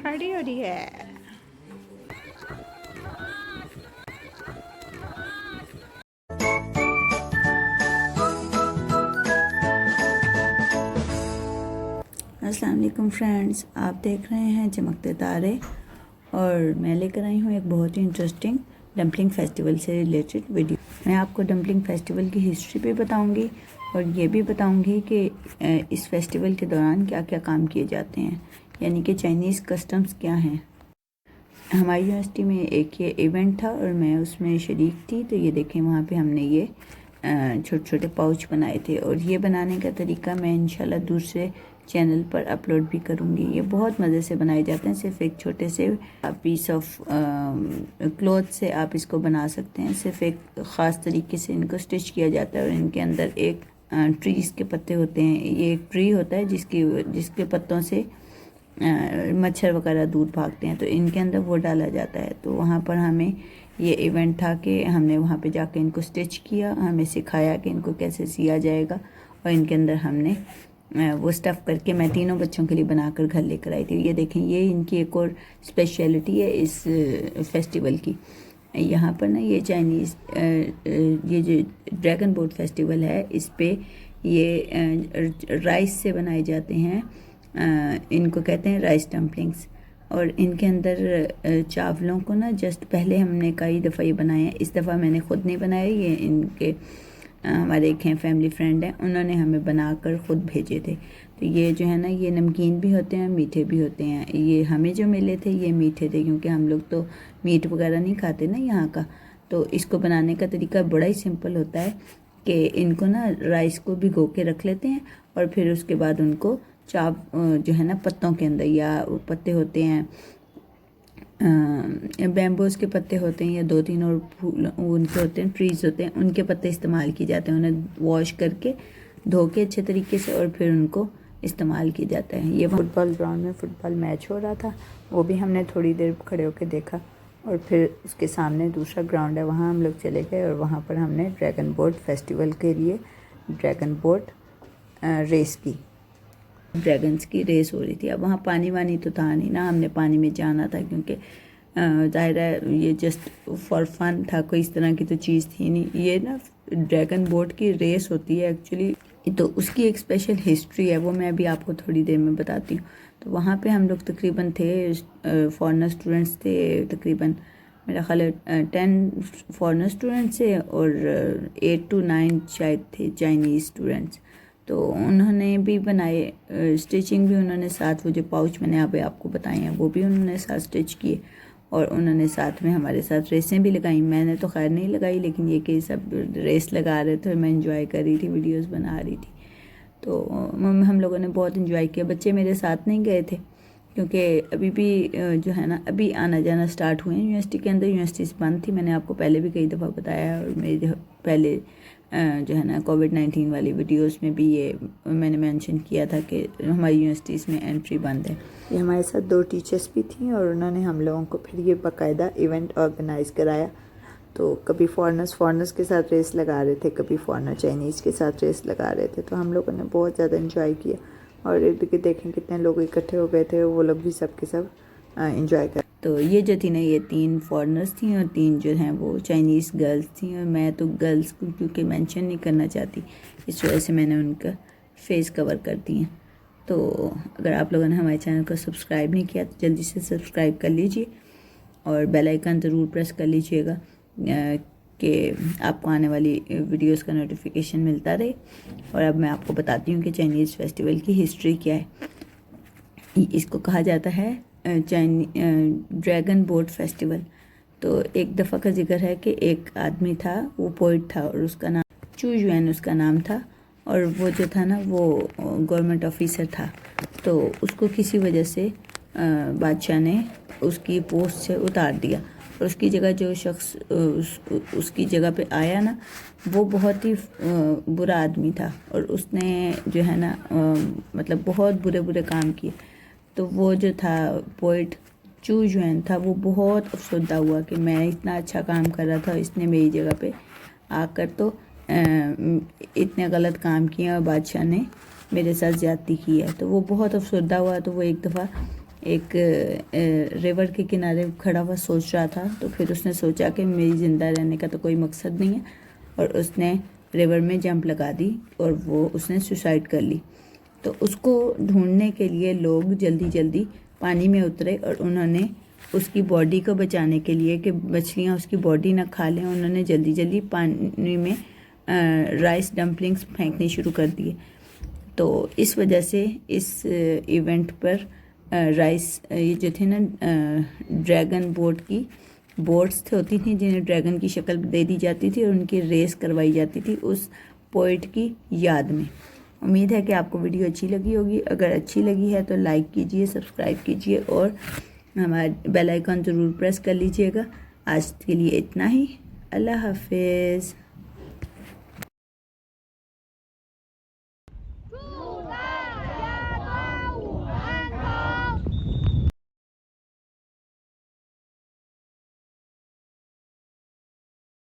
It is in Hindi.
खड़ी हो रही है। अस्सलाम वालेकुम फ्रेंड्स, आप देख रहे हैं चमकते तारे और मैं लेकर आई हूँ एक बहुत ही इंटरेस्टिंग डम्पलिंग फेस्टिवल से रिलेटेड वीडियो। मैं आपको डम्पलिंग फेस्टिवल की हिस्ट्री भी बताऊंगी और ये भी बताऊंगी कि इस फेस्टिवल के दौरान क्या क्या काम किए जाते हैं, यानी कि चाइनीज़ कस्टम्स क्या हैं। हमारी यूनिवर्सिटी में एक ये इवेंट था और मैं उसमें शरीक थी। तो ये देखें, वहाँ पे हमने ये छोटे छोटे पाउच बनाए थे और ये बनाने का तरीका मैं इंशाल्लाह दूसरे चैनल पर अपलोड भी करूँगी। ये बहुत मज़े से बनाए जाते हैं। सिर्फ एक छोटे से पीस ऑफ क्लॉथ से आप इसको बना सकते हैं। सिर्फ एक ख़ास तरीके से इनको स्टिच किया जाता है और इनके अंदर एक ट्रीज़ के पत्ते होते हैं। ये एक ट्री होता है जिसके पत्तों से मच्छर वगैरह दूर भागते हैं, तो इनके अंदर वो डाला जाता है। तो वहाँ पर हमें ये इवेंट था कि हमने वहाँ पे जाके इनको स्टिच किया, हमें सिखाया कि इनको कैसे सिया जाएगा और इनके अंदर हमने वो स्टफ़ करके मैं तीनों बच्चों के लिए बनाकर घर लेकर आई थी। ये देखें, ये इनकी एक और स्पेशलिटी है इस फेस्टिवल की। यहाँ पर ना ये चाइनीज़ ये जो ड्रैगन बोट फेस्टिवल है, इस पे ये राइस से बनाए जाते हैं। इनको कहते हैं राइस डम्पलिंग्स और इनके अंदर चावलों को ना जस्ट पहले हमने कई दफ़ा ये बनाए हैं। इस दफ़ा मैंने ख़ुद नहीं बनाया, ये इनके हमारे एक हैं फैमिली फ्रेंड हैं, उन्होंने हमें बनाकर ख़ुद भेजे थे। तो ये जो है ना, ये नमकीन भी होते हैं, मीठे भी होते हैं। ये हमें जो मिले थे ये मीठे थे, क्योंकि हम लोग तो मीट वगैरह नहीं खाते ना यहाँ का। तो इसको बनाने का तरीका बड़ा ही सिंपल होता है कि इनको ना राइस को भिगो के रख लेते हैं और फिर उसके बाद उनको जो है ना पत्तों के अंदर, या पत्ते होते हैं बैम्बूज के पत्ते होते हैं या दो तीन और फूल उनके होते हैं, ट्रीज़ होते हैं, उनके पत्ते इस्तेमाल किए जाते हैं। उन्हें वॉश करके धो के अच्छे तरीके से और फिर उनको इस्तेमाल किया जाता है। ये फुटबॉल ग्राउंड में फुटबॉल मैच हो रहा था, वो भी हमने थोड़ी देर खड़े होकर देखा और फिर उसके सामने दूसरा ग्राउंड है, वहाँ हम लोग चले गए और वहाँ पर हमने ड्रैगन बोट फेस्टिवल के लिए ड्रैगन बोट रेस की, ड्रैगन्स की रेस हो रही थी। अब वहाँ पानी वानी तो था नहीं ना, हमने पानी में जाना था क्योंकि ज़ाहिर है ये जस्ट फॉर फन था, कोई इस तरह की तो चीज़ थी नहीं। ये ना ड्रैगन बोट की रेस होती है एक्चुअली, तो उसकी एक स्पेशल हिस्ट्री है, वो मैं अभी आपको थोड़ी देर में बताती हूँ। तो वहाँ पे हम लोग तकरीबन थे, फॉरेनर स्टूडेंट्स थे तकरीबन, मेरा ख्याल है 10 फॉरेनर स्टूडेंट्स थे और 8 to 9 शायद थे चाइनीज़ स्टूडेंट्स। तो उन्होंने भी बनाए, स्टिचिंग भी उन्होंने साथ, वो जो पाउच मैंने अभी आपको बताए हैं वो भी उन्होंने साथ स्टिच किए और उन्होंने साथ में हमारे साथ रेसें भी लगाई। मैंने तो खैर नहीं लगाई, लेकिन ये कि सब रेस लगा रहे थे, मैं इंजॉय कर रही थी, वीडियोस बना रही थी। तो हम लोगों ने बहुत इंजॉय किया। बच्चे मेरे साथ नहीं गए थे क्योंकि अभी भी जो है ना, अभी आना जाना स्टार्ट हुए हैं यूनिवर्सिटी के अंदर। यूनिवर्सिटीज़ बंद थी, मैंने आपको पहले भी कई दफ़ा बताया और मेरे पहले जो है ना कोविड-19 वाली वीडियोस में भी ये मैंने मेंशन किया था कि हमारी यूनिवर्सिटीज़ में एंट्री बंद है। ये हमारे साथ 2 टीचर्स भी थी और उन्होंने हम लोगों को फिर ये बाकायदा इवेंट ऑर्गेनाइज़ कराया। तो कभी फॉरेनर्स के साथ रेस लगा रहे थे, कभी फॉरेनर चाइनीज़ के साथ रेस लगा रहे थे। तो हम लोगों ने बहुत ज़्यादा इंजॉय किया और इर्द गिर्द देखें कितने लोग इकट्ठे हो गए थे, वो लोग भी सब के सब इंजॉय कर। तो ये जो थी ना, ये 3 फॉरेनर्स थी और 3 जो हैं वो चाइनीज़ गर्ल्स थी और मैं तो गर्ल्स को क्योंकि मेंशन नहीं करना चाहती, इस वजह से मैंने उनका फेस कवर कर दिए। तो अगर आप लोगों ने हमारे चैनल को सब्सक्राइब नहीं किया तो जल्दी से सब्सक्राइब कर लीजिए और बेल आइकन ज़रूर प्रेस कर लीजिएगा कि आपको आने वाली वीडियोस का नोटिफिकेशन मिलता रहे। और अब मैं आपको बताती हूँ कि चाइनीज़ फेस्टिवल की हिस्ट्री क्या है। इसको कहा जाता है ड्रैगन बोट फेस्टिवल। तो एक दफ़ा का जिक्र है कि एक आदमी था, वो पोइट था और उसका नाम चू युएन उसका नाम था और वो जो था ना वो गवर्नमेंट ऑफिसर था। तो उसको किसी वजह से बादशाह ने उसकी पोस्ट से उतार दिया और उसकी जगह जो शख्स उसकी जगह पे आया ना, वो बहुत ही बुरा आदमी था और उसने जो है ना मतलब बहुत बुरे बुरे काम किए। तो वो जो था पोइट चू युएन था, वो बहुत अफसरदा हुआ कि मैं इतना अच्छा काम कर रहा था, इसने मेरी जगह पे आकर तो इतने गलत काम किए और बादशाह ने मेरे साथ ज़्यादती की है। तो वो बहुत अफसरदा हुआ। तो वो एक दफ़ा एक रिवर के किनारे खड़ा हुआ सोच रहा था। तो फिर उसने सोचा कि मेरी ज़िंदा रहने का तो कोई मकसद नहीं है, और उसने रिवर में जंप लगा दी और वो उसने सुसाइड कर ली। तो उसको ढूंढने के लिए लोग जल्दी जल्दी पानी में उतरे और उन्होंने उसकी बॉडी को बचाने के लिए कि मछलियाँ उसकी बॉडी ना खा लें, उन्होंने जल्दी जल्दी पानी में राइस डम्पलिंग्स फेंकने शुरू कर दिए। तो इस वजह से इस इवेंट पर राइस ये जो थे ना ड्रैगन बोट की बोट्स होती थी जिन्हें ड्रैगन की शक्ल दे दी जाती थी और उनकी रेस करवाई जाती थी उस पोइट की याद में। उम्मीद है कि आपको वीडियो अच्छी लगी होगी। अगर अच्छी लगी है तो लाइक कीजिए, सब्सक्राइब कीजिए और हमारा बेल आइकन ज़रूर प्रेस कर लीजिएगा। आज के लिए इतना ही। अल्लाह हाफिज़।